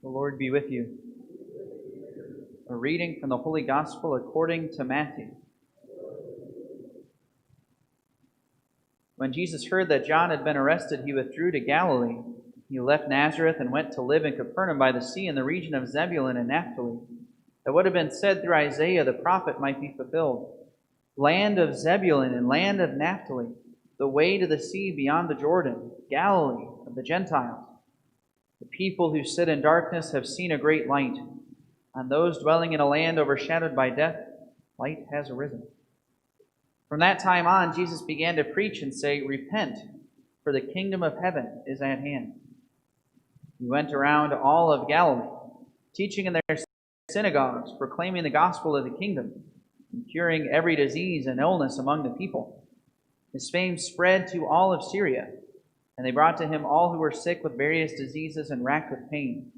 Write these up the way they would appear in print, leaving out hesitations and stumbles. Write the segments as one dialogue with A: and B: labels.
A: The Lord be with you. A reading from the Holy Gospel according to Matthew. When Jesus heard that John had been arrested, he withdrew to Galilee. He left Nazareth and went to live in Capernaum by the sea in the region of Zebulun and Naphtali, that what had been said through Isaiah the prophet might be fulfilled. Land of Zebulun and land of Naphtali, the way to the sea beyond the Jordan, Galilee of the Gentiles. The people who sit in darkness have seen a great light. On those dwelling in a land overshadowed by death, light has arisen. From that time on, Jesus began to preach and say, "Repent, for the kingdom of heaven is at hand." He went around all of Galilee, teaching in their synagogues, proclaiming the gospel of the kingdom, and curing every disease and illness among the people. His fame spread to all of Syria, and they brought to him all who were sick with various diseases and racked with pain,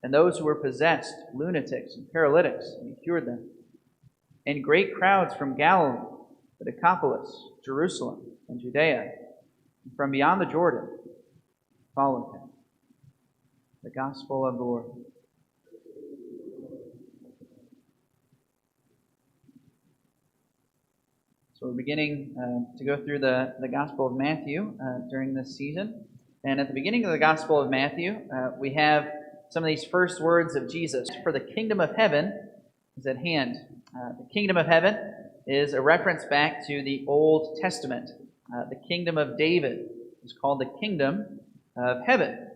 A: and those who were possessed, lunatics and paralytics, and he cured them. And great crowds from Galilee, the Decapolis, Jerusalem, and Judea, and from beyond the Jordan, followed him. The Gospel of the Lord. So we're beginning to go through the Gospel of Matthew during this season. And at the beginning of the Gospel of Matthew, we have some of these first words of Jesus. For the kingdom of heaven is at hand. The kingdom of heaven is a reference back to the Old Testament. The kingdom of David is called the kingdom of heaven.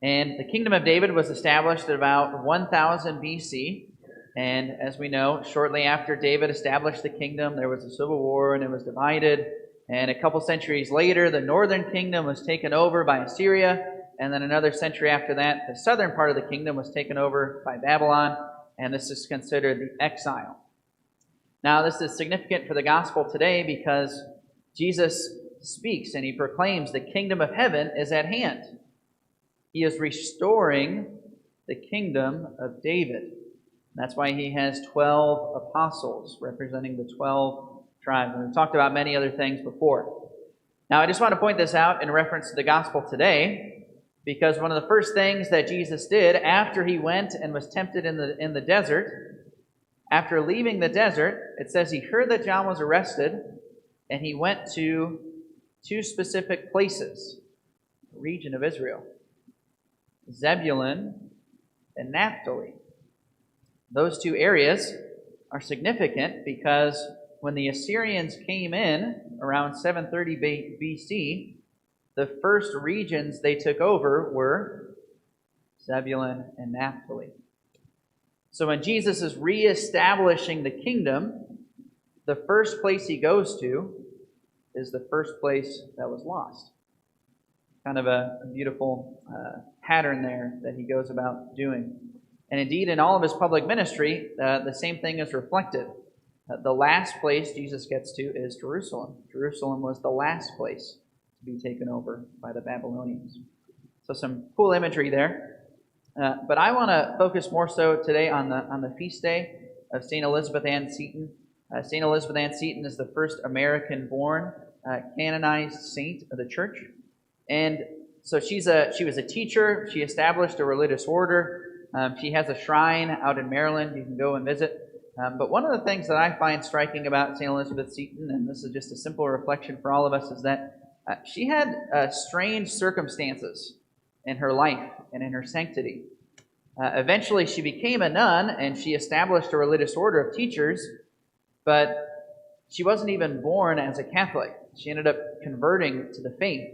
A: And the kingdom of David was established at about 1000 BC. And as we know, shortly after David established the kingdom, there was a civil war and it was divided. And a couple centuries later, the northern kingdom was taken over by Assyria. And then another century after that, the southern part of the kingdom was taken over by Babylon. And this is considered the exile. Now, this is significant for the gospel today because Jesus speaks and he proclaims the kingdom of heaven is at hand. He is restoring the kingdom of David. That's why he has 12 apostles representing the 12 tribes. And we've talked about many other things before. Now, I just want to point this out in reference to the gospel today, because one of the first things that Jesus did after he went and was tempted in the desert, after leaving the desert, it says he heard that John was arrested, and he went to two specific places, the region of Israel, Zebulun and Naphtali. Those two areas are significant because when the Assyrians came in around 730 BC, the first regions they took over were Zebulun and Naphtali. So when Jesus is reestablishing the kingdom, the first place he goes to is the first place that was lost. Kind of a beautiful pattern there that he goes about doing. And indeed, in all of his public ministry, the same thing is reflected. The last place Jesus gets to is Jerusalem. Jerusalem was the last place to be taken over by the Babylonians. So some cool imagery there. But I want to focus more so today on the feast day of St. Elizabeth Ann Seton. St. Elizabeth Ann Seton is the first American-born canonized saint of the church. And so she was a teacher. She established a religious order. She has a shrine out in Maryland you can go and visit. But one of the things that I find striking about St. Elizabeth Seton, and this is just a simple reflection for all of us, is that she had strange circumstances in her life and in her sanctity. Eventually, she became a nun, and she established a religious order of teachers, but she wasn't even born as a Catholic. She ended up converting to the faith,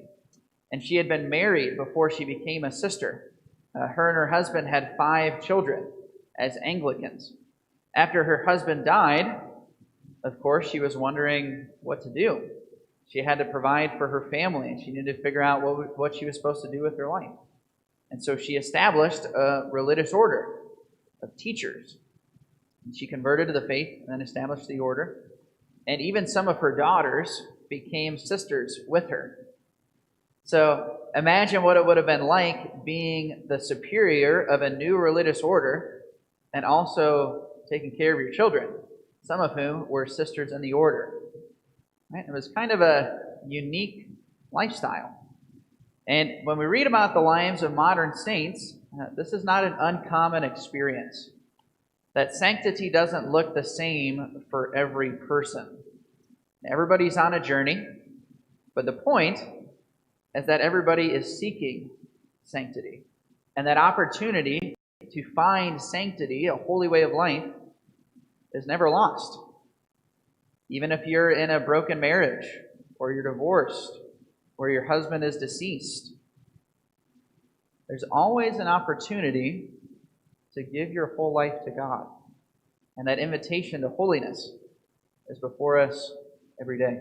A: and she had been married before she became a sister. Her and her husband had 5 children as Anglicans. After her husband died, of course, she was wondering what to do. She had to provide for her family, and she needed to figure out what she was supposed to do with her life. And so she established a religious order of teachers. And she converted to the faith and then established the order. And even some of her daughters became sisters with her. So imagine what it would have been like being the superior of a new religious order and also taking care of your children, some of whom were sisters in the order. Right? It was kind of a unique lifestyle. And when we read about the lives of modern saints, This is not an uncommon experience. That sanctity doesn't look the same for every person. Everybody's on a journey, but the point is that everybody is seeking sanctity. And that opportunity to find sanctity, a holy way of life, is never lost. Even if you're in a broken marriage, or you're divorced, or your husband is deceased, there's always an opportunity to give your whole life to God. And that invitation to holiness is before us every day.